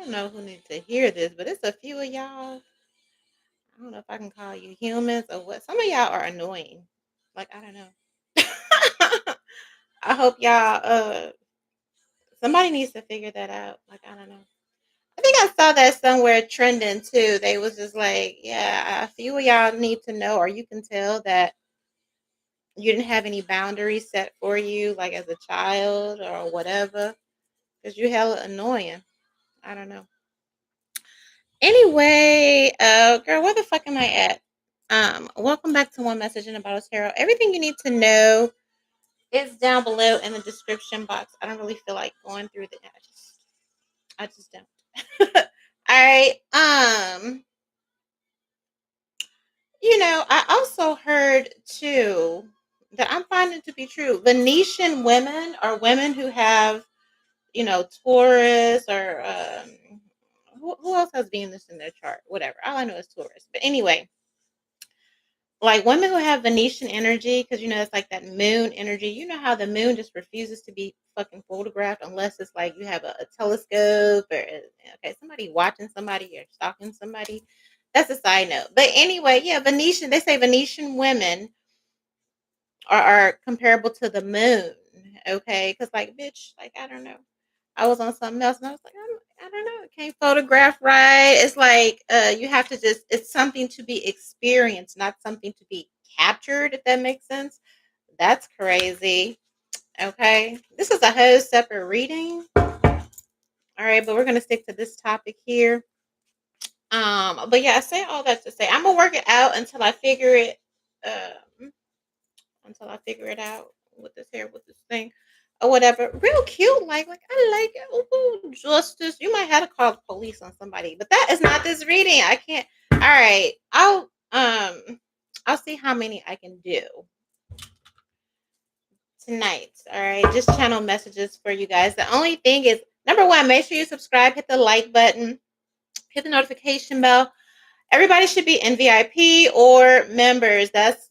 don't know who needs to hear this, but it's a few of y'all. I don't know if I can call you humans or what. Some of y'all are annoying. Like, I don't know. I hope y'all somebody needs to figure that out. Like, I don't know. I think I saw that somewhere trending too. They was just like, yeah, a few of y'all need to know, or you can tell that you didn't have any boundaries set for you, like as a child or whatever, because you hella annoying. I don't know. Anyway, girl, where the fuck am I at? Welcome back to One Message in a Bottle Tarot. Everything you need to know is down below in the description box. I don't really feel like going through the. I just don't. All right. I also heard too that I'm finding to be true. Venetian women are women who have, Taurus or who else has Venus in their chart? Whatever. All I know is Taurus. But anyway, like women who have Venetian energy, because it's like that moon energy. You know how the moon just refuses to be fucking photographed unless it's like you have a telescope or okay, somebody watching somebody or stalking somebody. That's a side note. But anyway, yeah, Venetian. They say Venetian women are comparable to the moon. Okay, because like bitch, like I don't know. I was on something else and I was like, I don't know. It can't photograph right. It's like you have to just, it's something to be experienced, not something to be captured, if that makes sense. That's crazy. Okay. This is a whole separate reading. All right. But we're going to stick to this topic here. But yeah, I say all that to say I'm going to work it out um, until I figure it out with this hair, with this thing, or whatever. Real cute, like I like it. Ooh, justice. You might have to call the police on somebody, but that is not this reading. I can't. All right, I'll see how many I can do tonight. All right, just channel messages for you guys. The only thing is, number one, make sure you subscribe, hit the like button, hit the notification bell. Everybody should be in VIP or members. That's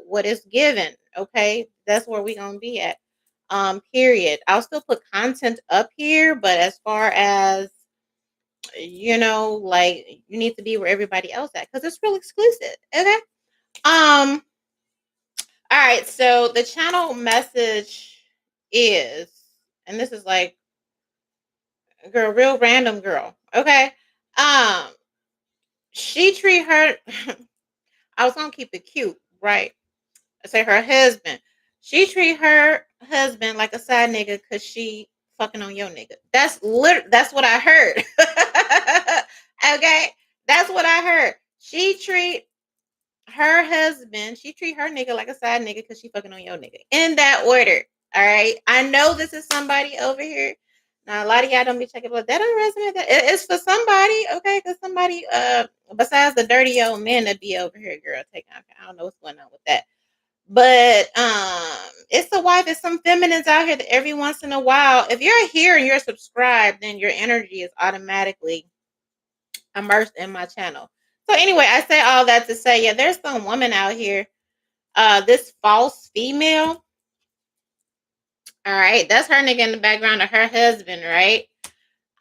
what is given. Okay, that's where we're gonna be at. Period. I'll still put content up here, but as far as like you need to be where everybody else at because it's real exclusive. Okay. Um. All right. So the channel message is, and this is like, girl, real random girl. Okay. Um. She treat her. I was gonna keep it cute, right? I say her husband. She treat her husband like a side nigga because she fucking on your nigga. That's what I heard. Okay, that's what I heard. She treat her nigga like a side nigga because she fucking on your nigga. In that order. All right. I know this is somebody over here. Now a lot of y'all don't be checking, but that don't resonate. It's for somebody, okay? Because somebody besides the dirty old men that be over here, girl, taking. I don't know what's going on with that. But it's a wife. It's some feminines out here that every once in a while, if you're here and you're subscribed, then your energy is automatically immersed in my channel. So anyway, I say all that to say, yeah, there's some woman out here, this false female. All right, that's her nigga in the background of her husband, right?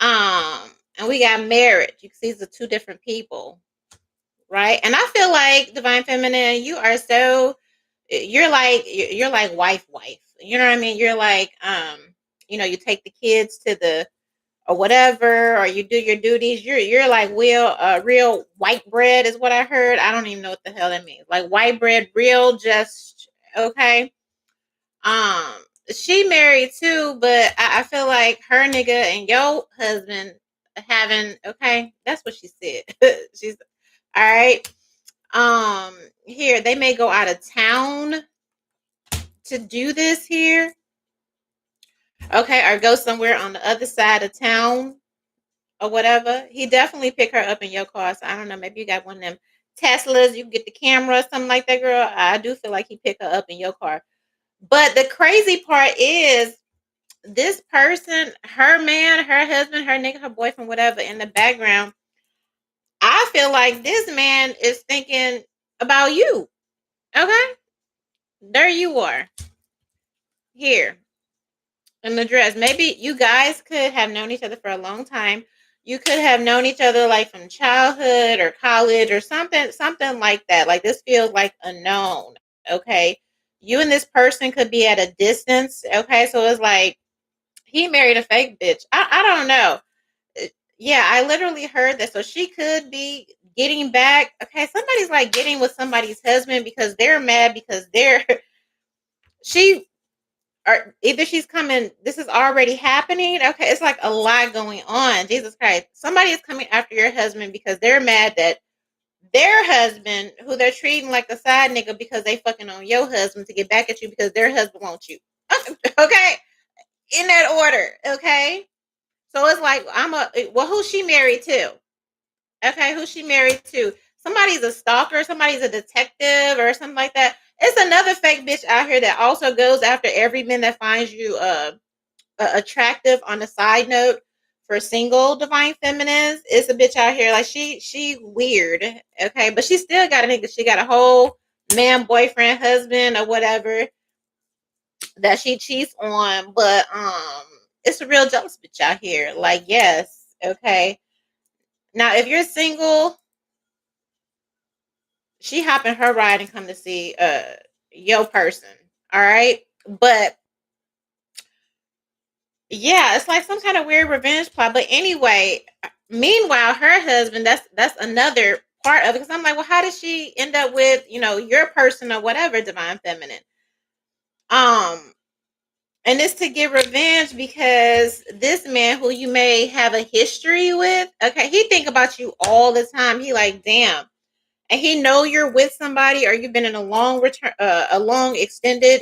And we got marriage. You can see the two different people, right? And I feel like Divine Feminine, you're like wife. You know what I mean? You're like you take the kids to the or whatever, or you do your duties. You're like real white bread is what I heard. I don't even know what the hell that means. Like white bread, real just okay. Um she married too, but I feel like her nigga and your husband having okay, that's what she said. She's all right. Here they may go out of town to do this here. Okay, or go somewhere on the other side of town or whatever. He definitely pick her up in your car. So I don't know, maybe you got one of them Teslas, you can get the camera or something like that, girl. I do feel like he pick her up in your car. But the crazy part is this person, her man, her husband, her nigga, her boyfriend, whatever, in the background, I feel like this man is thinking about you. Okay? There you are. Here in the dress. Maybe you guys could have known each other for a long time. You could have known each other like from childhood or college or something like that. Like this feels like a known. Okay. You and this person could be at a distance. Okay. So it's like he married a fake bitch. I don't know. Yeah, I literally heard that. So she could be getting back. Okay, somebody's like getting with somebody's husband because they're mad because they're she or either she's coming. This is already happening. Okay, it's like a lot going on. Jesus Christ, somebody is coming after your husband because they're mad that their husband, who they're treating like a side nigga because they fucking on your husband to get back at you because their husband wants you. Okay, in that order. Okay, so it's like who's she married to? Okay, who's she married to? Somebody's a stalker, somebody's a detective, or something like that. It's another fake bitch out here that also goes after every man that finds you attractive. On a side note, for single divine feminines, it's a bitch out here like she weird. Okay, but she still got a nigga. She got a whole man, boyfriend, husband, or whatever that she cheats on. But it's a real jealous bitch out here. Like yes, okay. Now if you're single, she hop in her ride and come to see your person. All right. But yeah, it's like some kind of weird revenge plot. But anyway, meanwhile, her husband, that's another part of it. Because I'm like, well, how did she end up with, your person or whatever, divine feminine? Um, and it's to get revenge because this man who you may have a history with, okay, he think about you all the time. He like, damn. And he know you're with somebody or you've been in a long return, a long extended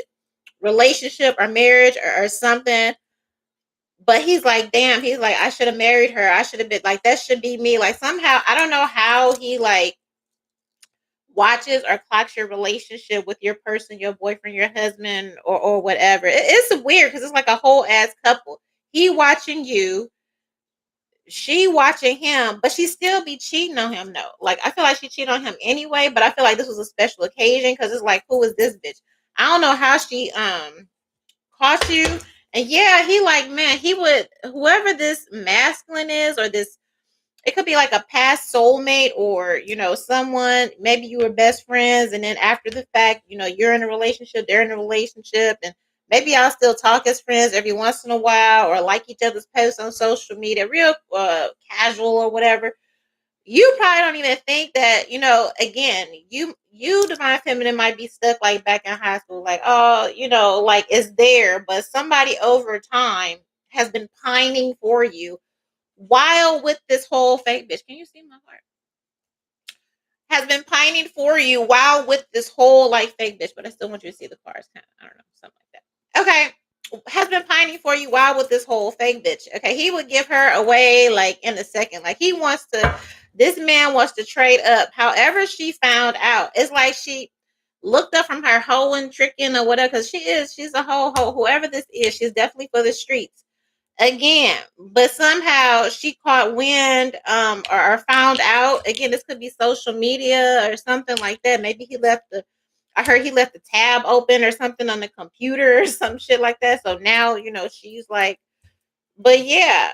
relationship or marriage or something. But he's like, damn, he's like, I should have married her. I should have been like, that should be me. Like somehow, I don't know how he like watches or clocks your relationship with your person, your boyfriend, your husband, or whatever. It's weird because it's like a whole ass couple. He watching you, she watching him, but she still be cheating on him. No, like I feel like she cheated on him anyway, but I feel like this was a special occasion because it's like, who is this bitch? I don't know how she caught you. And yeah, he like, man, he would, whoever this masculine is, or this, it could be like a past soulmate, or someone, maybe you were best friends and then after the fact, you're in a relationship, they're in a relationship, and maybe y'all still talk as friends every once in a while, or like each other's posts on social media, real casual or whatever. You probably don't even think that, again, you divine feminine might be stuck like back in high school, like, oh, like it's there, but somebody over time has been pining for you while with this whole fake bitch. Can you see my heart? Has been pining for you while with this whole like fake bitch, but I still want you to see the cars. Kind of, I don't know, something like that. Okay. Has been pining for you while with this whole fake bitch. Okay. He would give her away like in a second. Like this man wants to trade up. However, she found out. It's like she looked up from her hoeing, tricking, or whatever, because she's a hoe. Whoever this is, she's definitely for the streets again. But somehow she caught wind, or found out. Again, this could be social media or something like that. Maybe I heard he left the tab open or something on the computer or some shit like that. So now, she's like, but yeah,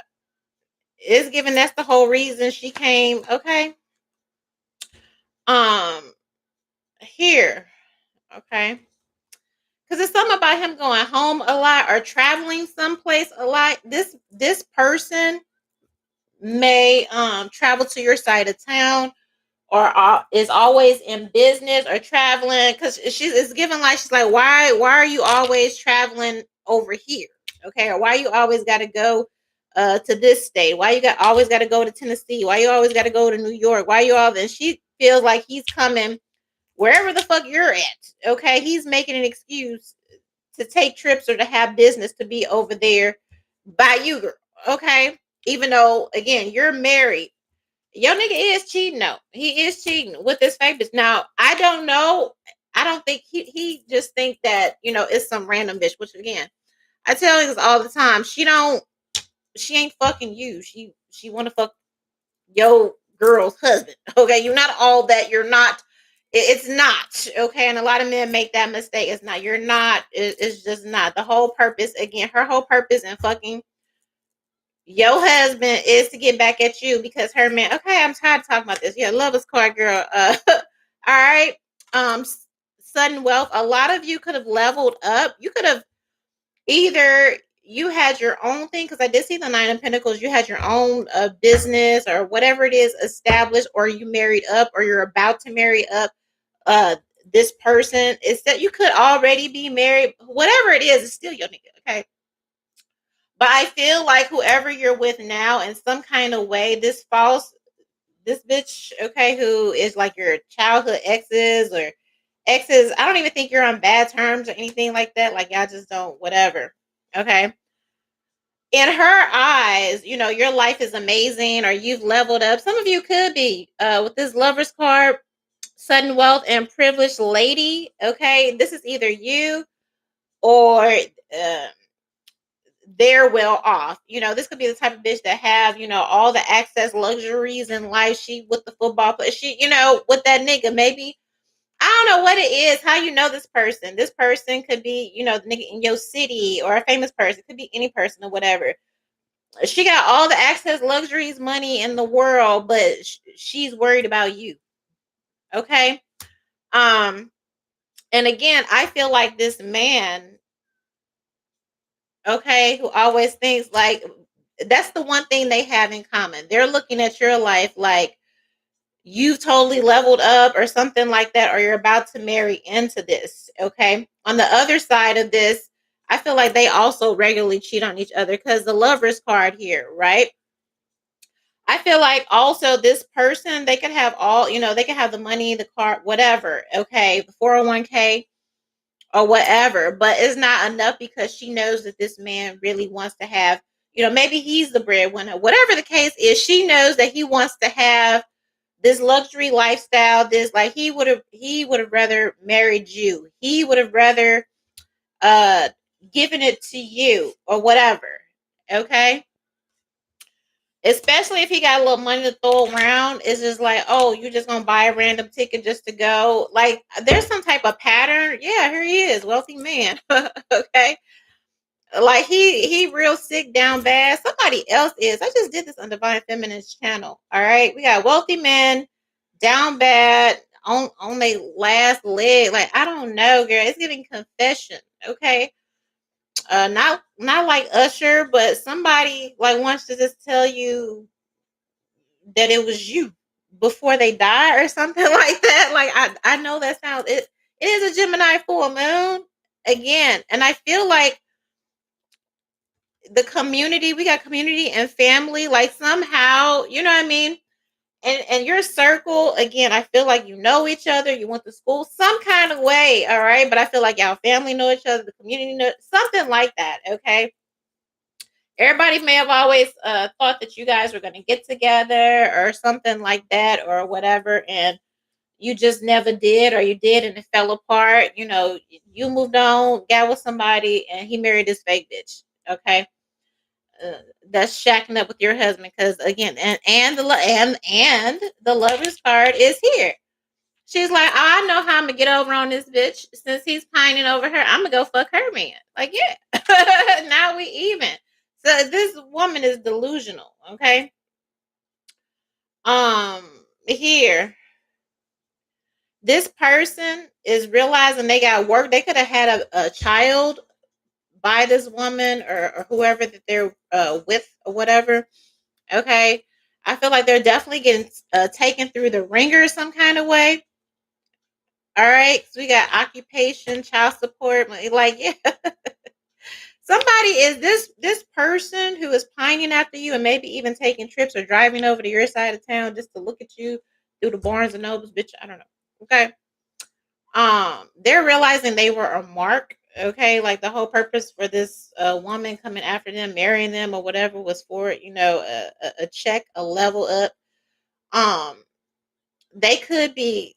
it's given that's the whole reason she came. Okay. Um, here. Okay. Because it's something about him going home a lot or traveling someplace a lot. This person may travel to your side of town, or is always in business or traveling, because it's given like she's like, why are you always traveling over here? Okay, or why you always got to go to this state? Why you always got to go to Tennessee? Why you always got to go to New York? Why you all? And she feels like he's coming wherever the fuck you're at. Okay, he's making an excuse to take trips or to have business to be over there by you, girl. Okay, even though again you're married, your nigga is cheating though. He is cheating with this fake bitch. Now, I don't know. I don't think he just think that, it's some random bitch, which again, I tell niggas all the time, she ain't fucking you. She wanna fuck your girl's husband. Okay. You're not all that. You're not. It's not. Okay. And a lot of men make that mistake. It's not. You're not. It's just not. The whole purpose, again, her whole purpose in fucking Your husband is to get back at you because her man. Okay, I'm tired of talking about this. Yeah, love is card girl. All right. Sudden wealth. A lot of you could have leveled up. You could have either you had your own thing because I did see the Nine of Pentacles. You had your own business or whatever it is established, or you married up, or you're about to marry up. Uh, this person is that you could already be married. Whatever it is, it's still your nigga. Okay. But I feel like whoever you're with now, in some kind of way, this bitch, okay, who is like your childhood exes, I don't even think you're on bad terms or anything like that. Like y'all just don't, whatever. Okay. In her eyes, your life is amazing or you've leveled up. Some of you could be with this lover's card, sudden wealth and privileged lady. Okay. This is either you or they're well off. This could be the type of bitch that have, all the access luxuries in life. She with the football player. She, with that nigga. Maybe I don't know what it is, how you know this person. This person could be, the nigga in your city or a famous person. It could be any person or whatever. She got all the access luxuries, money in the world, but she's worried about you. Okay. Um, and again, I feel like this man, okay, who always thinks like that's the one thing they have in common. They're looking at your life like you've totally leveled up or something like that, or you're about to marry into this. Okay. On the other side of this, I feel like they also regularly cheat on each other because the lover's card here, right? I feel like also this person, they could have all, they could have the money, the car, whatever. Okay. The 401k or whatever, but it's not enough because she knows that this man really wants to have, maybe he's the breadwinner. Whatever the case is, she knows that he wants to have this luxury lifestyle. This like he would have rather married you. He would have rather uh given it to you or whatever. Okay. Especially if he got a little money to throw around, it's just like, oh, you just gonna buy a random ticket just to go. Like, there's some type of pattern. Yeah, here he is, wealthy man. Okay, like he real sick down bad. Somebody else is. I just did this on Divine Feminine's channel. All right, we got wealthy men down bad on their last leg. Like I don't know, girl. It's giving confession. Okay, not like Usher, but somebody like wants to just tell you that it was you before they die or something like that. Like I know that sounds it is a Gemini full moon again, and I feel like the community, we got community and family, like somehow, you know what I mean? And your circle, again, I feel like you know each other, you went to school some kind of way, all right? But I feel like y'all family know each other, the community know something like that, okay? Everybody may have always thought that you guys were going to get together or something like that or whatever, and you just never did, or you did and it fell apart. You moved on, got with somebody, and he married this fake bitch. Okay, uh, that's shacking up with your husband because again, and the lover's card is here. She's like, oh, I know how I'm gonna get over on this bitch since he's pining over her. I'm gonna go fuck her man. Like, yeah, now we even. So this woman is delusional. Okay. Here, this person is realizing they got work. They could have had a child by this woman or whoever that they're with or whatever. Okay. I feel like they're definitely getting taken through the ringer some kind of way. All right. So we got occupation, child support. Like, yeah. Somebody is this person who is pining after you and maybe even taking trips or driving over to your side of town just to look at you through the Barnes and Nobles, bitch. I don't know. Okay. They're realizing they were a mark. Okay, like the whole purpose for this woman coming after them, marrying them or whatever was for a check, a level up. um they could be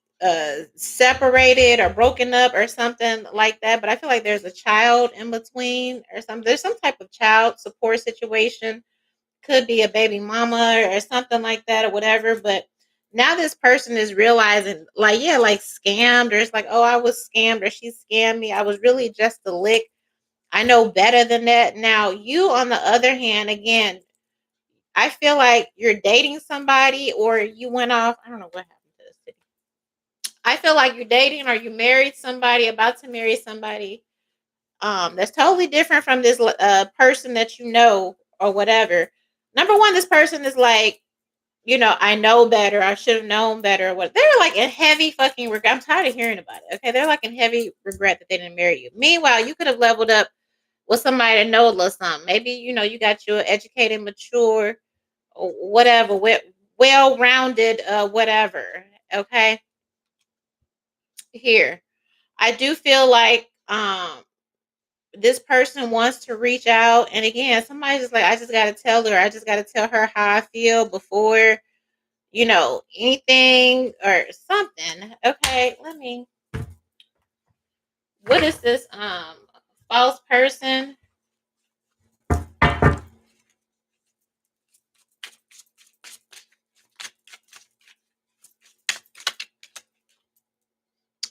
separated or broken up or something like that, but I feel like there's a child in between or something. There's some type of child support situation. Could be a baby mama or something like that or whatever, but now this person is realizing like, yeah, like scammed, or it's like, oh, I was scammed or she scammed me, I was really just a lick, I know better than that. Now you, on the other hand, again, I feel like you're dating somebody or you went off. I don't know what happened to this city. I feel like you're dating or you married somebody, about to marry somebody that's totally different from this person that you know or whatever. Number one, this person is like, I know better. I should have known better. What they're like in heavy fucking regret. I'm tired of hearing about it. Okay, they're like in heavy regret that they didn't marry you. Meanwhile, you could have leveled up with somebody that know a little something. Maybe you got you educated, mature, or whatever, well-rounded, whatever. Okay, here I do feel like this person wants to reach out, and again, somebody's just like, I just got to tell her. I just got to tell her how I feel before anything or something. Okay, let me. What is this? False person.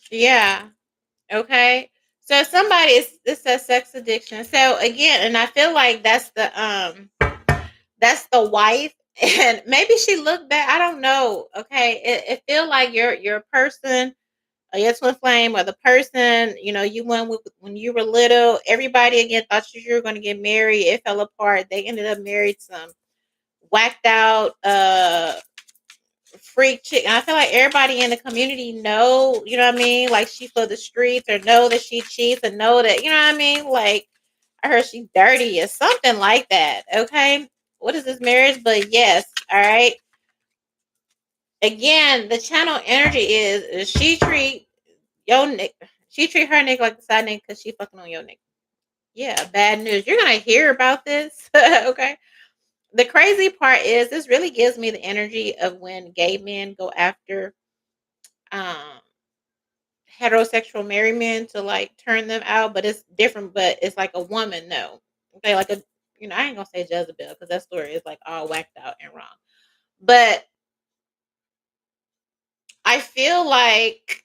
Yeah. Okay. So somebody is this says sex addiction. So again, and I feel like that's the wife, and maybe she looked back. I don't know. Okay, it feel like your person, or your twin flame, or the person you went with when you were little. Everybody again thought you were going to get married. It fell apart. They ended up married some whacked out freak chick. And I feel like everybody in the community know, you know what I mean? Like she for the streets, or know that she cheats, and know that, you know what I mean? Like I heard she dirty or something like that. Okay. What is this marriage? But yes, all right. Again, the channel energy is your nick she treat her nick like the side nick because she fucking on your nick. Yeah, bad news. You're gonna hear about this. Okay. The crazy part is this really gives me the energy of when gay men go after um heterosexual married men to like turn them out, but it's different, but it's like a woman, no. Okay, like I ain't gonna say Jezebel because that story is like all whacked out and wrong. But I feel like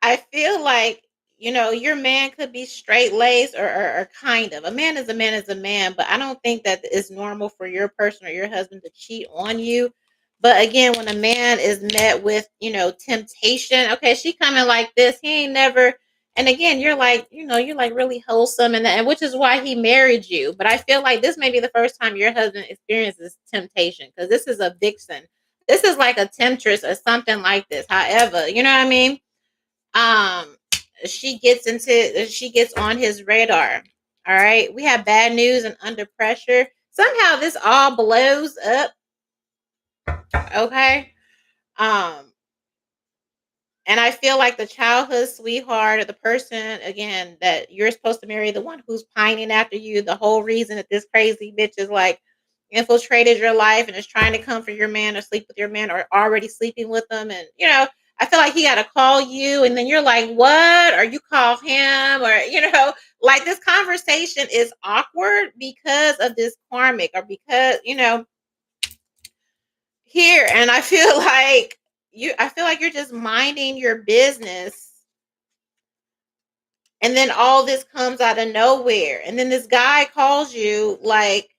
I feel like, your man could be straight laced, or kind of. A man is a man is a man, but I don't think that it's normal for your person or your husband to cheat on you. But again, when a man is met with, temptation, okay, she coming like this, he ain't never. And again, you're like really wholesome, and which is why he married you. But I feel like this may be the first time your husband experiences temptation because this is a vixen. This is like a temptress or something like this. However, you know what I mean? um she gets on his radar. All right, we have bad news and under pressure. Somehow this all blows up. Okay. um and I feel like the childhood sweetheart, or the person again that you're supposed to marry, the one who's pining after you, the whole reason that this crazy bitch is like infiltrated your life and is trying to come for your man or sleep with your man or already sleeping with them. And I feel like he got to call you, and then you're like, what? Or you call him, or like this conversation is awkward because of this karmic, or because here. And I feel like you're just minding your business, and then all this comes out of nowhere, and then this guy calls you like,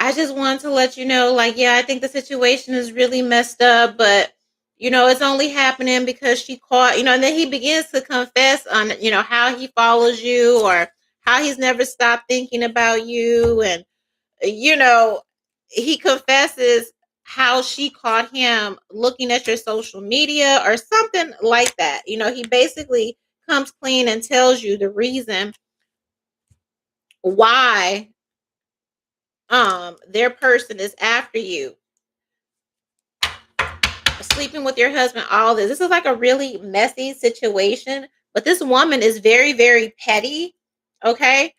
I just wanted to let you know, like, yeah, I think the situation is really messed up, but it's only happening because she caught, and then he begins to confess on, how he follows you, or how he's never stopped thinking about you. And you know, he confesses how she caught him looking at your social media or something like that. He basically comes clean and tells you the reason why their person is after you, sleeping with your husband, all this. This is like a really messy situation, but this woman is very, very petty. Okay.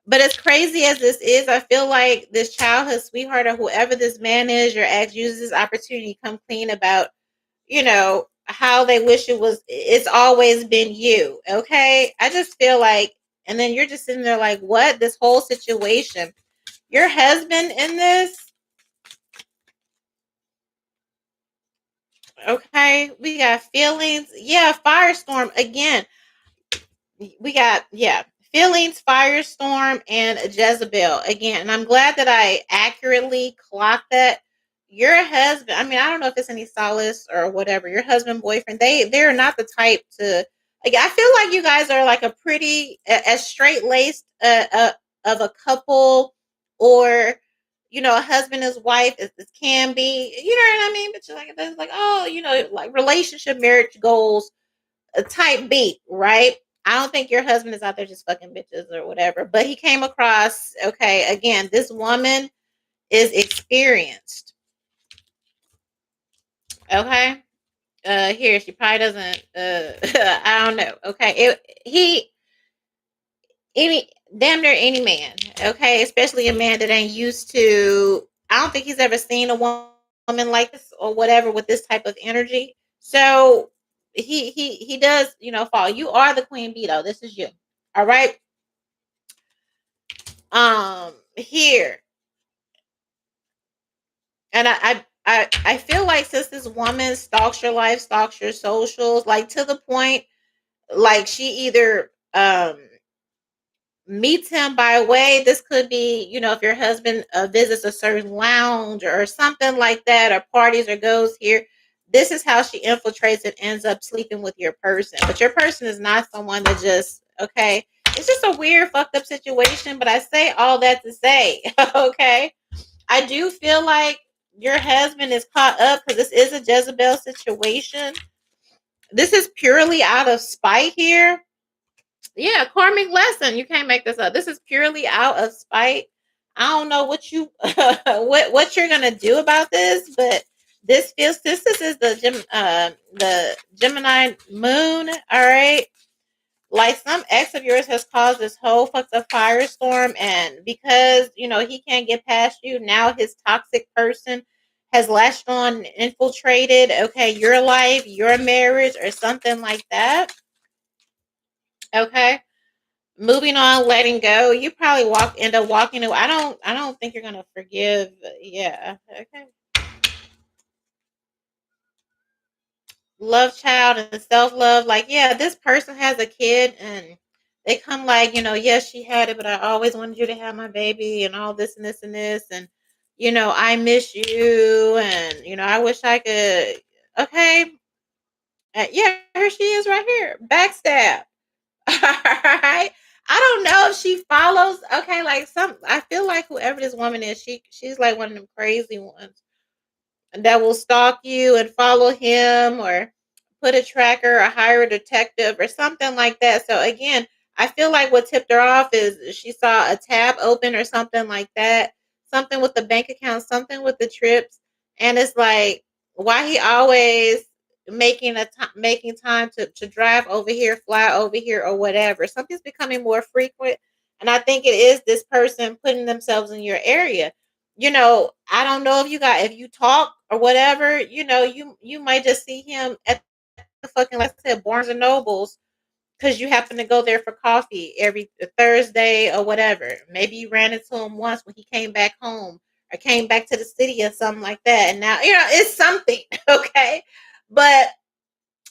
But as crazy as this is, I feel like this childhood sweetheart, or whoever this man is, your ex, uses this opportunity to come clean about, how they wish it's always been you. Okay. I just feel like, and then you're just sitting there like, what? This whole situation, your husband in this. Okay. We got feelings. Yeah. Firestorm again. We got, yeah, feelings, firestorm, and a Jezebel again. And I'm glad that I accurately clocked that. Your husband, I mean, I don't know if it's any solace or whatever. Your husband, boyfriend, they're not the type to. Like, I feel like you guys are like a pretty as straight laced of a couple, or a husband and wife as can be. You know what I mean? But you're like, it's like, oh, like relationship, marriage goals, a type beat, right? I don't think your husband is out there just fucking bitches or whatever. But he came across, okay, again, this woman is experienced. Okay. Here, she probably doesn't I don't know. Okay. Any damn near any man, okay, especially a man that ain't used to. I don't think he's ever seen a woman like this or whatever with this type of energy. So he does, fall. You are the queen bee though. This is you. All right. Here, and I feel like since this woman stalks your life, stalks your socials, like to the point, like she either meets him by way. This could be, if your husband visits a certain lounge or something like that, or parties or goes here. This is how she infiltrates and ends up sleeping with your person. But your person is not someone that just, okay. It's just a weird, fucked up situation. But I say all that to say, okay, I do feel like your husband is caught up because this is a Jezebel situation. This is purely out of spite here. Yeah, karmic lesson. You can't make this up. This is purely out of spite. I don't know what you what you're gonna do about this, but this is the Gemini moon. All right, like some ex of yours has caused this whole fucked up firestorm, and because he can't get past you, now his toxic person has latched on, and infiltrated. Okay, your life, your marriage, or something like that. Okay, moving on, letting go. You probably end up walking away. I don't think you're gonna forgive. Yeah. Okay. Love child and self love. Like, yeah, this person has a kid and they come like, yes, she had it, but I always wanted you to have my baby and all this and this and this, and I miss you, and I wish I could. Okay. Yeah, here she is right here. Backstab. Alright. I don't know if she follows. Okay, like I feel like whoever this woman is, she's like one of them crazy ones that will stalk you and follow him, or put a tracker or hire a detective or something like that. So again, I feel like what tipped her off is she saw a tab open or something like that, something with the bank account, something with the trips, and it's like, why he always making time to drive over here, fly over here, or whatever. Something's becoming more frequent, and I think it is this person putting themselves in your area. I don't know if you talk or whatever, you might just see him at the fucking, like I said, Barnes and Nobles, because you happen to go there for coffee every Thursday or whatever. Maybe you ran into him once when he came back home or came back to the city or something like that. And now, it's something, okay? But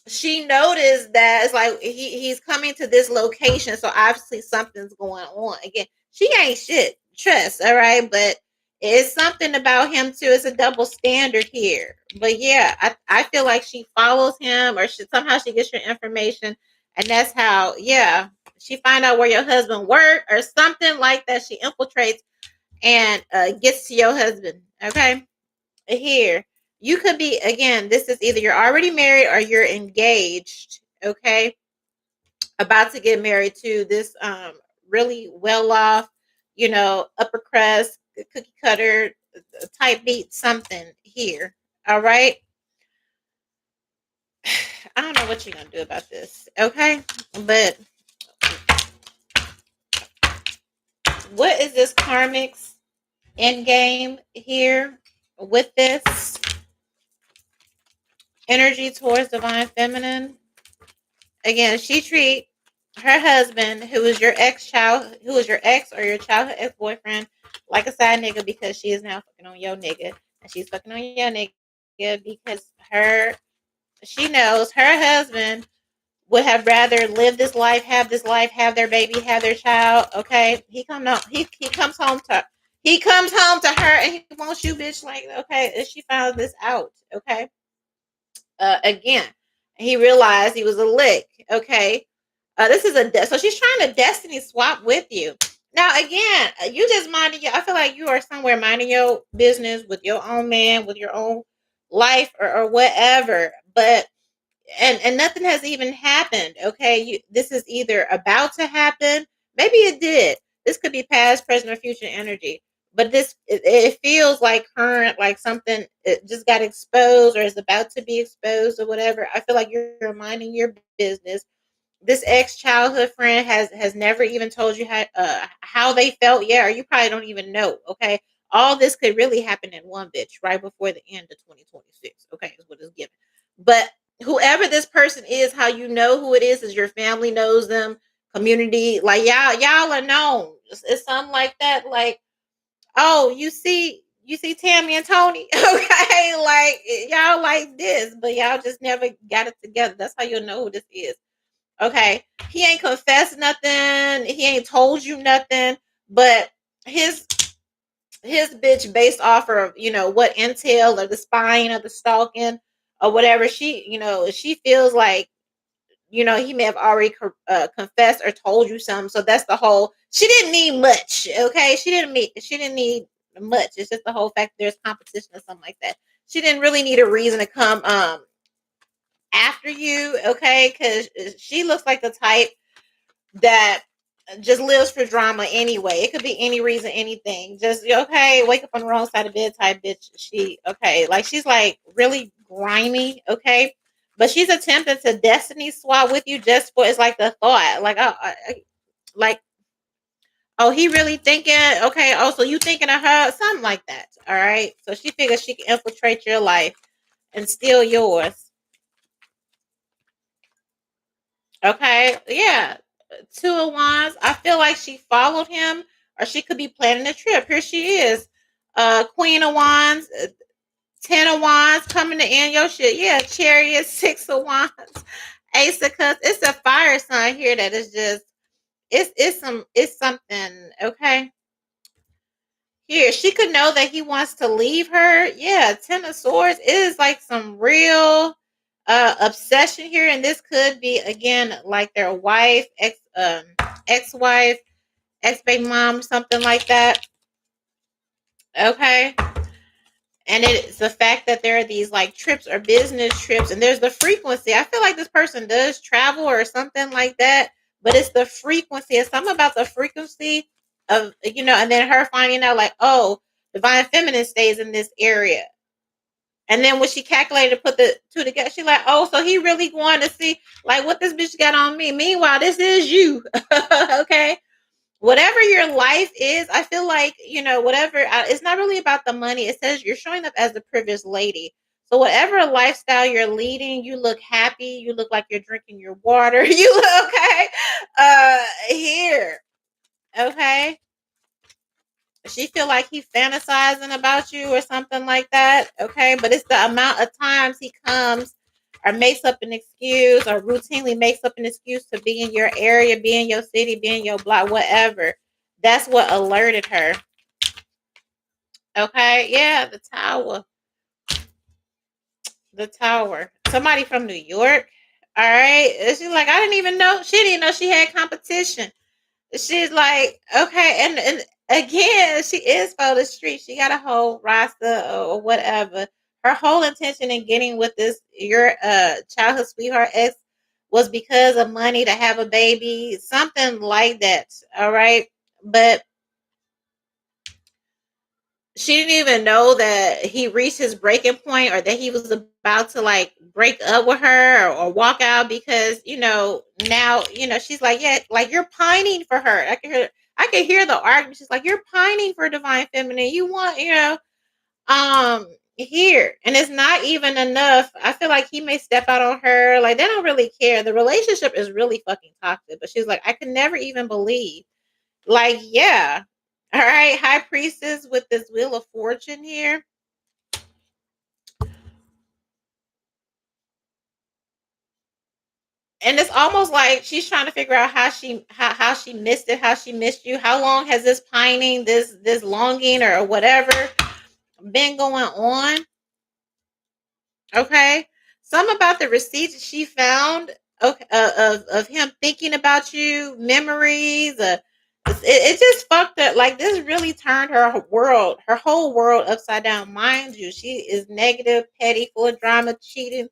she noticed that it's like he's coming to this location, so obviously something's going on. Again, she ain't shit, trust, all right, but it's something about him too. It's a double standard here. But yeah, I feel like she follows him, or somehow she gets your information, and that's how, yeah, she find out where your husband work or something like that. She infiltrates and gets to your husband. Okay, here, you could be, again, this is either you're already married or you're engaged. Okay, about to get married to this really well off, upper crust, cookie cutter type beat something here. All right. I don't know what you're gonna do about this. Okay, but what is this karmic's end game here with this energy towards divine feminine? Again, she treat her husband, who is your ex or your childhood ex boyfriend, like a side nigga, because she is now fucking on your nigga, and she's fucking on your nigga because she knows her husband would have rather live this life, have their baby, have their child. Okay, he comes home to her and he wants you, bitch. Like, okay, and she found this out. Okay, again, he realized he was a lick. Okay, this is so she's trying to destiny swap with you. Now, again, you just minding your. I feel like you are somewhere minding your business with your own man, with your own life, or whatever. But and nothing has even happened. Okay, this is either about to happen. Maybe it did. This could be past, present, or future energy. But it feels like current, like something it just got exposed or is about to be exposed or whatever. I feel like you're minding your business. This ex childhood friend has never even told you how they felt. Yeah, or you probably don't even know. Okay, all this could really happen in one bitch right before the end of 2026. Okay, is what it's given. But whoever this person is, how you know who it is your family knows them, community, like y'all are known. It's something like that. Like, oh, you see Tammy and Tony. Okay, like y'all like this, but y'all just never got it together. That's how you'll know who this is. Okay. He ain't confessed nothing. He ain't told you nothing. But his his bitch, based off of, what intel or the spying or the stalking or whatever, she feels like, he may have already confessed or told you something. So that's the whole, she didn't need much. Okay. She didn't need much. It's just the whole fact there's competition or something like that. She didn't really need a reason to come after you. Okay. Cause she looks like the type that just lives for drama anyway. It could be any reason, anything. Just okay, wake up on the wrong side of bed type bitch. Like she's like really grimy, okay? But she's attempting to destiny swap with you just for it's like the thought. Like like oh, he really thinking, okay, oh, so you thinking of her, something like that. All right. So she figures she can infiltrate your life and steal yours. Okay, yeah. Two of Wands. I feel like she followed him, or she could be planning a trip. Here she is. Queen of Wands, Ten of Wands coming to end your shit. Yeah, Chariot, Six of Wands, Ace of Cups. It's a fire sign here that is just it's something. Okay, here she could know that he wants to leave her. Yeah, Ten of Swords. It is like some real obsession here, and this could be again like their wife, ex-wife, ex-baby mom, something like that. Okay. And it's the fact that there are these like trips or business trips, and there's the frequency. I feel like this person does travel or something like that, but it's the frequency. It's something about the frequency of, and then her finding out like, oh, divine feminine stays in this area. And then when she calculated to put the two together, she like, oh, so he really going to see like what this bitch got on me. Meanwhile, this is you. Okay. Whatever your life is, I feel like, whatever, it's not really about the money. It says you're showing up as the privileged lady. So whatever lifestyle you're leading, you look happy. You look like you're drinking your water. You look okay. Here. Okay. She feel like he fantasizing about you or something like that. Okay. But it's the amount of times he comes or makes up an excuse or routinely makes up an excuse to be in your area, be in your city, be in your block, whatever. That's what alerted her. Okay. Yeah. The tower. The tower. Somebody from New York. All right. And she's like, I didn't even know. She didn't know she had competition. She's like, okay, and again, she is for the street. She got a whole roster or whatever. Her whole intention in getting with this your childhood sweetheart ex was because of money to have a baby, something like that. All right, but she didn't even know that he reached his breaking point or that he was about to like break up with her or walk out because now she's like, yeah, like you're pining for her. I can hear the argument. She's like, you're pining for divine feminine. You want here, and it's not even enough. I feel like he may step out on her. Like they don't really care. The relationship is really fucking toxic. But she's like, I could never even believe. Like, yeah. All right, High Priestess with this Wheel of Fortune here. and it's almost like she's trying to figure out how she missed it, how she missed you. How long has this pining, this longing or whatever been going on? Okay. Some about the receipts she found, okay, of him thinking about you, memories. It just fucked up. Like, this really turned her whole world upside down. Mind you, she is negative, petty, full of drama, cheating,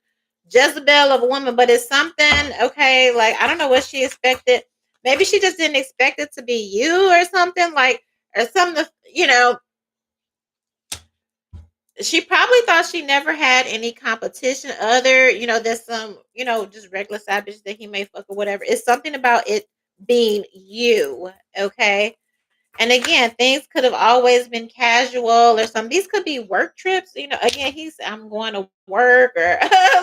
Jezebel of a woman. But it's something, okay. Like, I don't know what she expected. Maybe she just didn't expect it to be you or something. Like, or something. She probably thought she never had any competition other, there's some, just regular side bitches that he may fuck or whatever. It's something about it being you, okay? And again, things could have always been casual or some. These could be work trips, again, I'm going to work or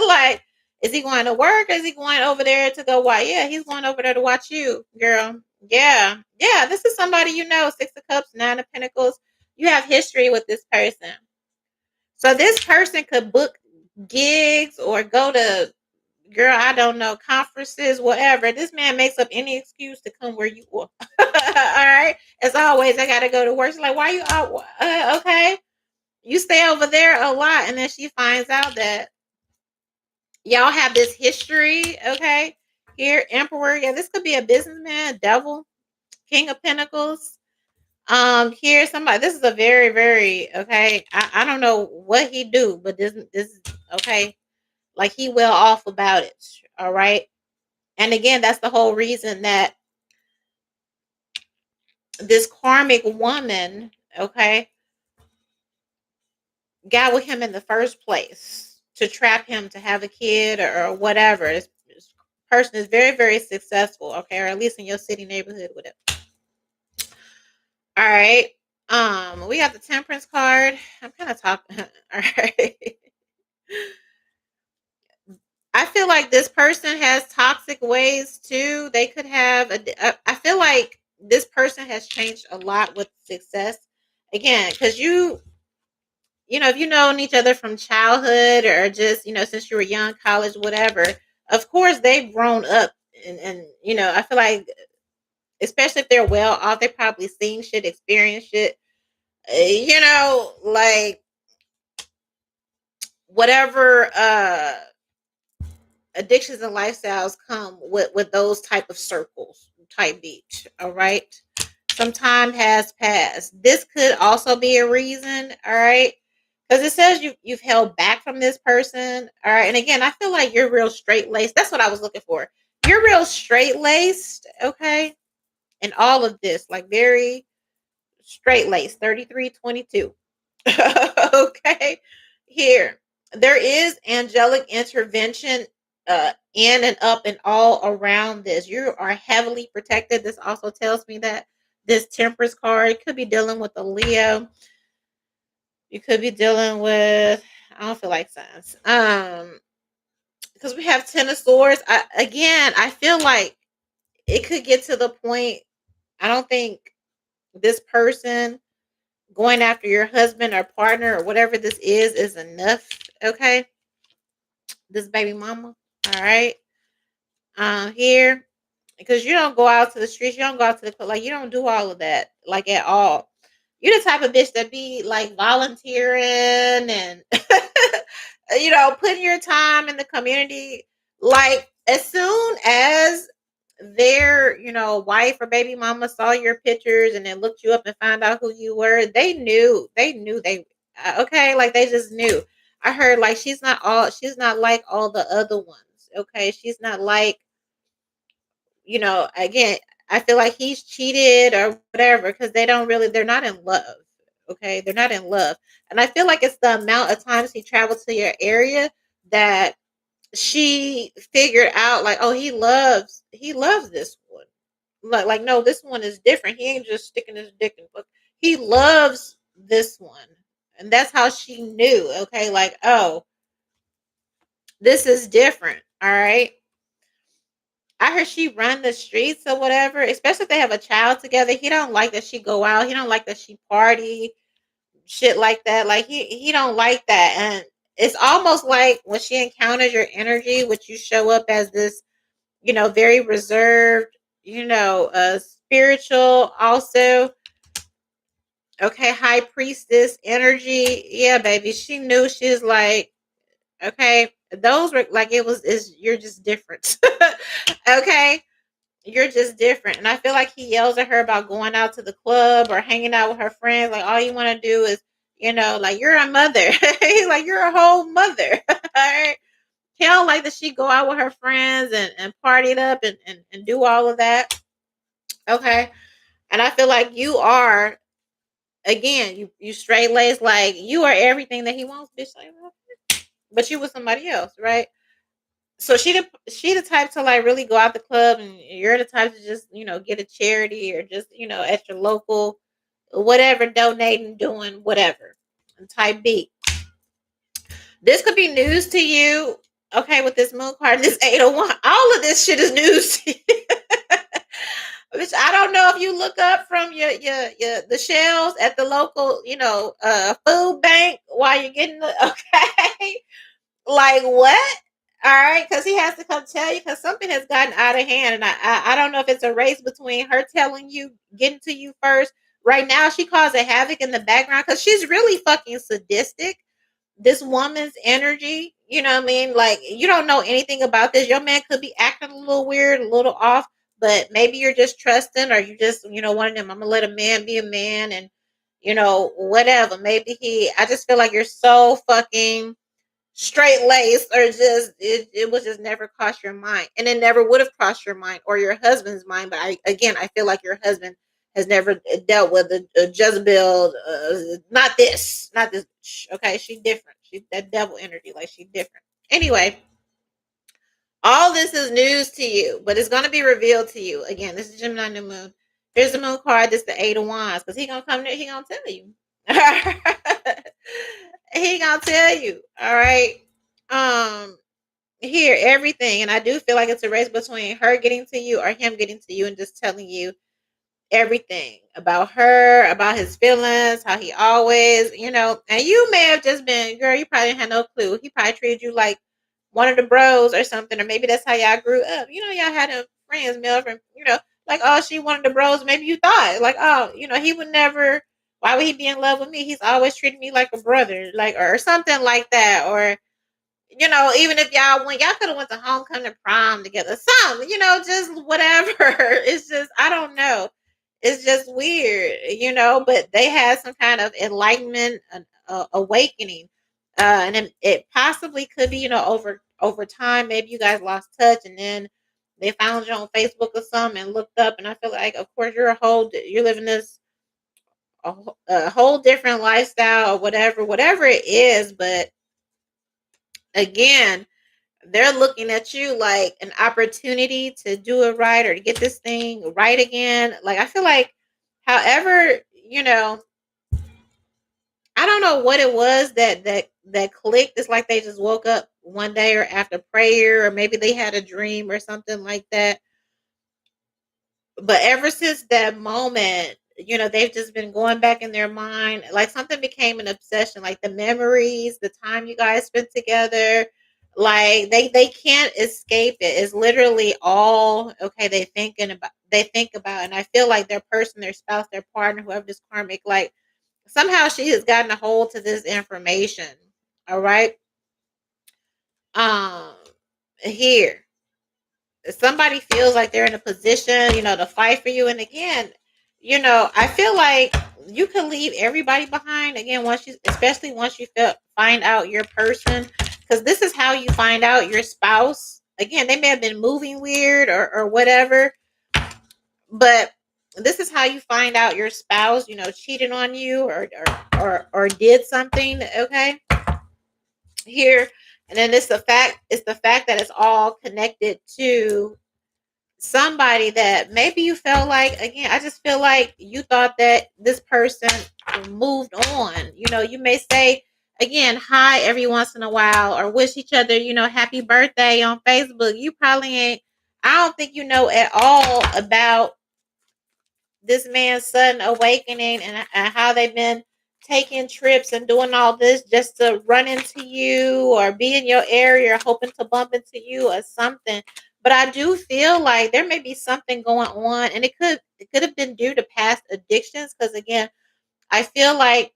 like, is he going to work or is he going over there to go watch? Yeah, he's going over there to watch you, girl. Yeah. Yeah, this is somebody Six of Cups, Nine of Pentacles. You have history with this person. So this person could book gigs or go to, girl, I don't know, conferences, whatever. This man makes up any excuse to come where you are. All right. As always, I gotta go to work. She's like, why you out? Okay. You stay over there a lot. And then she finds out that y'all have this history. Okay. Here, Emperor. Yeah, this could be a businessman, devil, King of Pentacles. Here somebody, this is a very, very, okay, I don't know what he do, but this is okay, like he well off about it. All right. And again, that's the whole reason that this karmic woman, okay, got with him in the first place, to trap him to have a kid or whatever. This person is very, very successful, okay, or at least in your city neighborhood with it. All right. We got the Temperance card. I'm kind of talking. All right. I feel like this person has toxic ways too. They could have I feel like this person has changed a lot with success. Again, because if you known each other from childhood or just, since you were young, college, whatever, of course they've grown up and I feel like, especially if they're well off, they probably seen shit, experienced shit, like whatever addictions and lifestyles come with those type of circles, type beach. All right. Some time has passed. This could also be a reason. All right. Because it says you've held back from this person. All right. And again, I feel like you're real straight laced. That's what I was looking for. You're real straight laced. Okay. And all of this, like very straight laced. 3322. Okay. Here, there is angelic intervention in and up and all around this. You are heavily protected. This also tells me that this Temperance card could be dealing with a Leo. You could be dealing with, I don't feel like signs. Because we have Ten of Swords. I feel like it could get to the point. I don't think this person going after your husband or partner or whatever this is enough. Okay. This baby mama. All right. Here. Because you don't go out to the streets, you don't go out to the club, like you don't do all of that, like at all. You're the type of bitch that be like volunteering and putting your time in the community. Like as soon as their, wife or baby mama saw your pictures and then looked you up and found out who you were, okay, like they just knew. I heard like she's not like all the other ones. Okay, she's not like, again, I feel like he's cheated or whatever because they're not in love. Okay, they're not in love. And I feel like it's the amount of times he traveled to your area that she figured out, like, oh, he loves this one. Like no, this one is different. He ain't just sticking his dick in book. He loves this one. And that's how she knew. Okay, like, oh, this is different. All right. I heard she run the streets or whatever, especially if they have a child together. He don't like that she go out. He don't like that she party, shit like that. Like he don't like that. And it's almost like when she encounters your energy, which you show up as this, very reserved, spiritual also. Okay, high priestess energy. Yeah, baby. She knew. She's like, okay, those were like, you're just different. Okay, you're just different. And I feel like he yells at her about going out to the club or hanging out with her friends. Like, all you want to do is, like, you're a mother. He's like, you're a whole mother. All right. He don't like that she go out with her friends and party it up and do all of that. Okay. And I feel like you are, again, you straight laced, like you are everything that he wants, bitch. Like, but you with somebody else, right? So she the type to like really go out the club, and you're the type to just get a charity or just at your local whatever, donating, doing whatever. And type B. This could be news to you. Okay, with this moon card, this 801, all of this shit is news to you. Which I don't know if you look up from your the shelves at the local, food bank while you're getting the okay. Like what? All right, because he has to come tell you because something has gotten out of hand, and I don't know if it's a race between her telling you, getting to you first. Right now, she causing havoc in the background because she's really fucking sadistic. This woman's energy, you know what I mean? Like, you don't know anything about this. Your man could be acting a little weird, a little off, but maybe you're just trusting, or you just, one of them, I'm gonna let a man be a man, and whatever. Maybe I just feel like you're so fucking straight laced, or just it would just never cross your mind, and it never would have crossed your mind or your husband's mind. But I feel like your husband has never dealt with a Jezebel, not this okay, she different, she that devil energy, like she different. Anyway, all this is news to you, but it's going to be revealed to you. Again, this is Gemini new moon. Here's the moon card. This is the 8 of Wands, because he gonna come there, he gonna tell you. He gonna tell you. All right. Um, Here, everything, and I do feel like it's a race between her getting to you or him getting to you and just telling you everything about her, about his feelings, how he always, and you may have just been, girl, you probably didn't have no clue. He probably treated you like one of the bros or something, or maybe that's how y'all grew up. Y'all had them friends, male friends, like, oh, she one of the bros. Maybe you thought, like, oh, he would never, why would he be in love with me? He's always treated me like a brother, like, or something like that, or even if y'all could have went to homecoming prom together, something, just whatever. It's just, I don't know. It's just weird, but they had some kind of enlightenment, awakening. And it possibly could be, over time, maybe you guys lost touch, and then they found you on Facebook or something and looked up. And I feel like, of course, you're living this, a whole different lifestyle or whatever it is. But again, they're looking at you like an opportunity to do it right, or to get this thing right again. Like, I feel like, however, I don't know what it was that clicked. It's like they just woke up one day, or after prayer, or maybe they had a dream or something like that. But ever since that moment, they've just been going back in their mind. Like, something became an obsession, like the memories, the time you guys spent together. Like, they can't escape it. It's literally all okay. They think about, and I feel like their person, their spouse, their partner, whoever this karmic, like, somehow she has gotten a hold to this information. All right. Um, Here, somebody feels like they're in a position, to fight for you. And again, I feel like you can leave everybody behind. Again, especially once you find out your person, because this is how you find out your spouse. Again, they may have been moving weird, or whatever, but this is how you find out your spouse, cheated on you, or did something. Okay, here. And then it's the fact that it's all connected to somebody that maybe you felt like, again, I just feel like you thought that this person moved on. You may say, again, hi every once in a while, or wish each other, happy birthday on Facebook. You probably ain't, I don't think you know at all about this man's sudden awakening, and how they've been taking trips and doing all this just to run into you or be in your area, hoping to bump into you or something. But I do feel like there may be something going on, and it could have been due to past addictions. Because again, I feel like,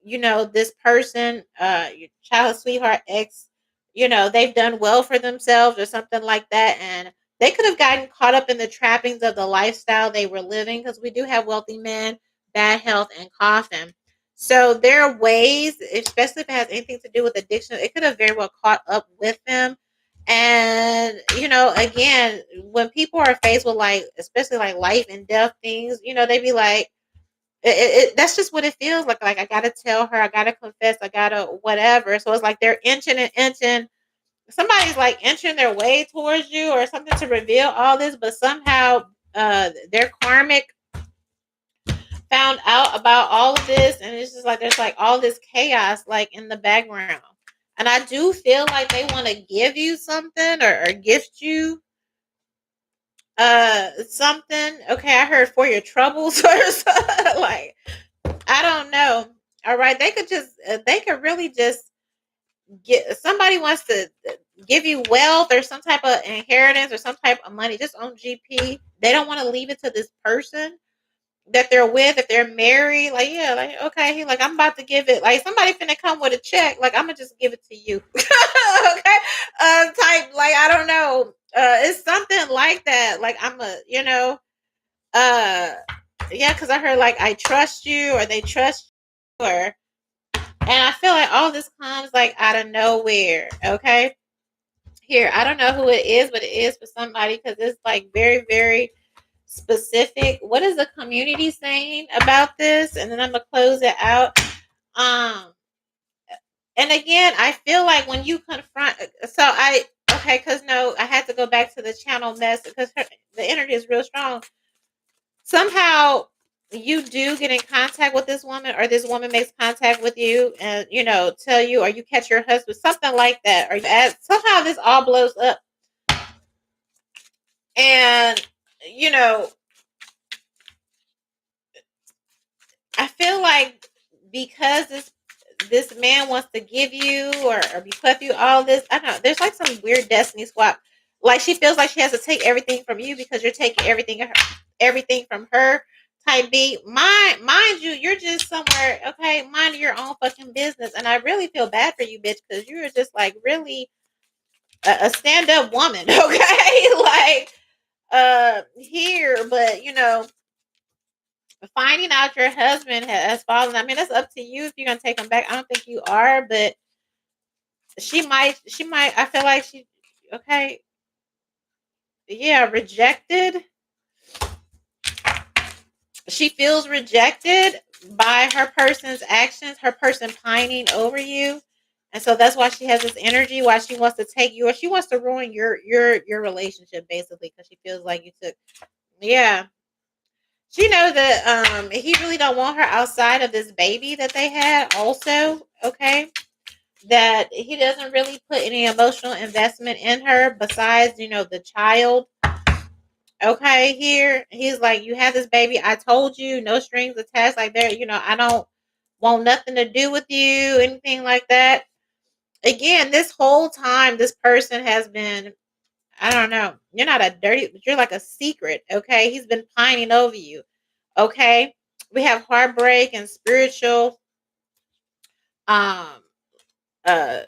this person, your child sweetheart ex, they've done well for themselves or something like that. And they could have gotten caught up in the trappings of the lifestyle they were living, because we do have wealthy men, bad health, and coffin. So there are ways, especially if it has anything to do with addiction, it could have very well caught up with them. And, again, when people are faced with, like, especially like life and death things, they be like, that's just what it feels like. Like, I gotta tell her, I gotta confess, I gotta whatever. So it's like they're inching and inching. Somebody's like inching their way towards you or something to reveal all this, but somehow their karmic found out about all of this, and it's just like there's like all this chaos like in the background. And I do feel like they want to give you something, or gift you something. Okay, I heard for your troubles or something. Like, I don't know. All right, they could really just get, somebody wants to give you wealth or some type of inheritance or some type of money just on GP. They don't want to leave it to this person that they're with. If they're married, like, yeah, like, okay, he like, I'm about to give it, like, somebody finna come with a check, like, I'm gonna just give it to you. Okay, type, like, I don't know, it's something like that, like, I'm a, uh yeah, because I heard like, I trust you, or they trust you, or, and I feel like all this comes like out of nowhere. Okay, here, I don't know who it is, but it is for somebody, because it's like very, very specific. What is the community saying about this? And then I'm gonna close it out. Um, and again, I feel like when you confront, so I, okay, because no, I had to go back to the channel mess because the energy is real strong. Somehow you do get in contact with this woman, or this woman makes contact with you, and tell you, or you catch your husband, something like that, or you ask, somehow this all blows up. And you know I feel like, because this man wants to give you, or bequeath you all this, I don't know, there's like some weird destiny swap. Like, she feels like she has to take everything from you because you're taking everything from her, type B. Mind you, you're just somewhere, okay, mind your own fucking business. And I really feel bad for you, bitch, because you're just like really a stand-up woman. Okay. Like, here, but finding out your husband has fallen. I mean, that's up to you if you're gonna take him back. I don't think you are, but she might. I feel like she, okay, yeah, rejected. She feels rejected by her person's actions, her person pining over you. And so that's why she has this energy, why she wants to take you, or she wants to ruin your relationship, basically, because she feels like you took, yeah. She knows that he really don't want her outside of this baby that they had also, okay? That he doesn't really put any emotional investment in her besides, the child. Okay, here. He's like, you have this baby. I told you, no strings attached, like there, I don't want nothing to do with you, anything like that. Again, this whole time this person has been, I don't know, you're not a dirty, but you're like a secret, okay? He's been pining over you. Okay, we have heartbreak and um uh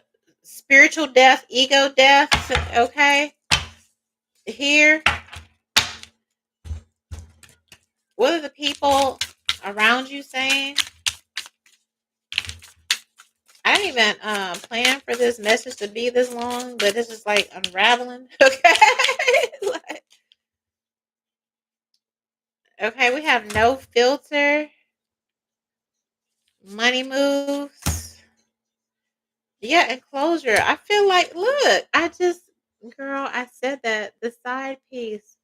spiritual death, ego death. Okay, here, what are the people around you saying? I didn't even plan for this message to be this long, but this is like unraveling. Okay. Like, okay, we have no filter, money moves. Yeah, and closure. I feel like, look, girl, I said that the side piece.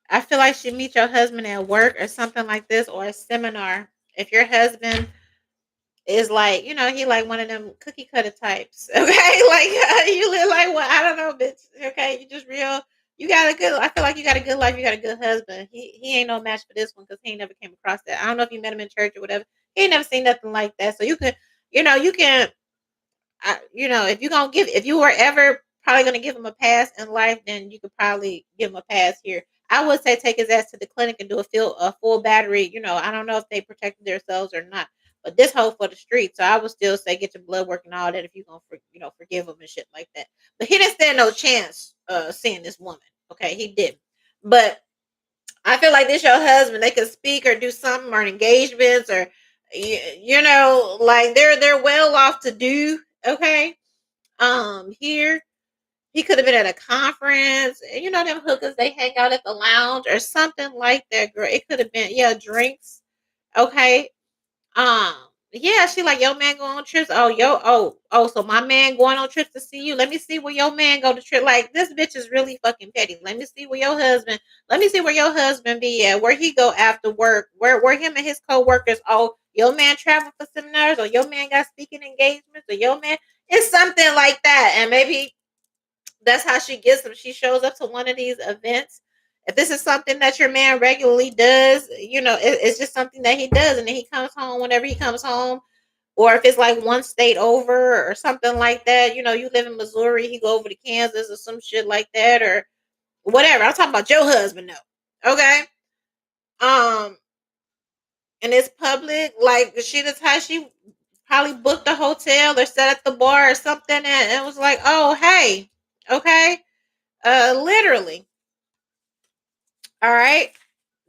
I I feel like you meet your husband at work or something like this, or a seminar. If your husband is like, he like one of them cookie cutter types. Okay, like, you live like, well, I don't know, bitch. Okay, you just real. You got a good. I feel like you got a good life. You got a good husband. He ain't no match for this one because he ain't never came across that. I don't know if you met him in church or whatever. He ain't never seen nothing like that. So you can, you can. if you were ever probably gonna give him a pass in life, then you could probably give him a pass here. I would say take his ass to the clinic and do a full battery. I don't know if they protected themselves or not, but this whole for the street. So I would still say get your blood work and all that if you're gonna forgive him and shit like that. But he didn't stand no chance seeing this woman. Okay, he didn't. But I feel like this your husband. They could speak or do something or engagements or like they're well off to do. Okay. Here he could have been at a conference. Them hookers they hang out at the lounge or something like that, girl. It could have been drinks. Okay. Um, yeah, she like your man going on trips. So my man going on trips to see you. Let me see where your man go to trip. Like this bitch is really fucking petty. Let me see where your husband. Let me see where your husband be at. Where he go after work. Where him and his co-workers. Oh, your man travel for seminars, or your man got speaking engagements, or your man. It's something like that, and maybe that's how she gets them. She shows up to one of these events. If this is something that your man regularly does, it's just something that he does, and then he comes home whenever he comes home. Or if it's like one state over or something like that, you live in Missouri, he go over to Kansas or some shit like that, or whatever. I'm talking about your husband, though. Okay. Um, and it's public. Like she probably booked a hotel or sat at the bar or something, and it was like, oh hey, okay. Literally. All right.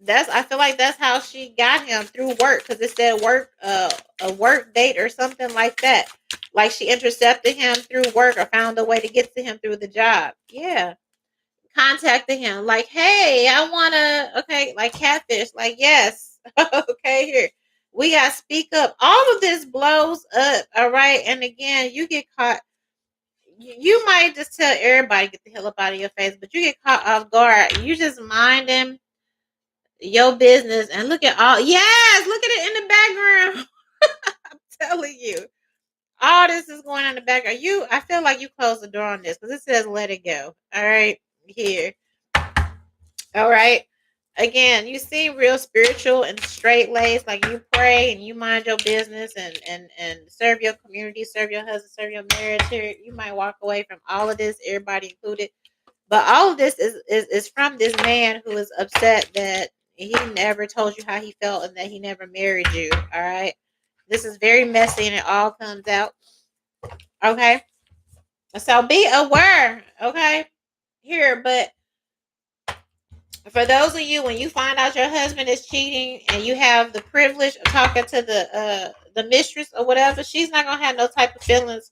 I feel like that's how she got him through work because it said work, a work date or something like that. Like she intercepted him through work or found a way to get to him through the job. Yeah. Contacted him like, hey, I wanna, okay, like catfish, like, yes. Okay, here. We got speak up. All of this blows up. All right. And again, you get caught. You might just tell everybody get the hell up out of your face, but you get caught off guard. You just mind him your business and look at yes, look at it in the background. I'm telling you, all this is going on in the background. I feel like you closed the door on this because it says let it go. All right, here. All right. Again, you seem real spiritual and straight laced, like you pray and you mind your business and serve your community, serve your husband, serve your marriage. Here, you might walk away from all of this, everybody included. But all of this is from this man who is upset that he never told you how he felt and that he never married you. All right. This is very messy and it all comes out. Okay. So be aware. Okay. Here, but for those of you, when you find out your husband is cheating and you have the privilege of talking to the mistress or whatever, she's not gonna have no type of feelings,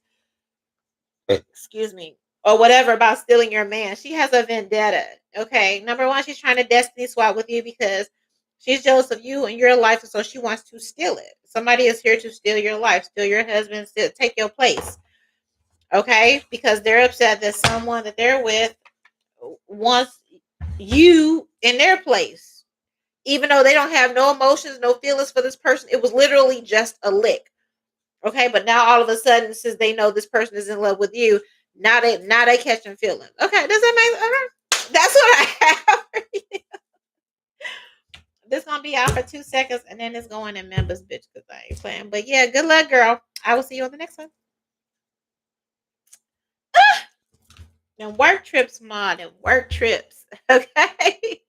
excuse me, or whatever about stealing your man. She has a vendetta. Okay. Number one, she's trying to destiny swap with you because she's jealous of you and your life, and so she wants to steal it. Somebody is here to steal your life, steal your husband, take your place. Okay, because they're upset that someone that they're with wants you in their place, even though they don't have no emotions, no feelings for this person. It was literally just a lick. Okay, but now all of a sudden, since they know this person is in love with you, now they catching feelings. Okay, does that make sense? That's what I have for you. This gonna be out for 2 seconds, and then it's going in members, bitch, because I ain't playing. But yeah, good luck, girl. I will see you on the next one. And work trips, mod, and work trips. Okay.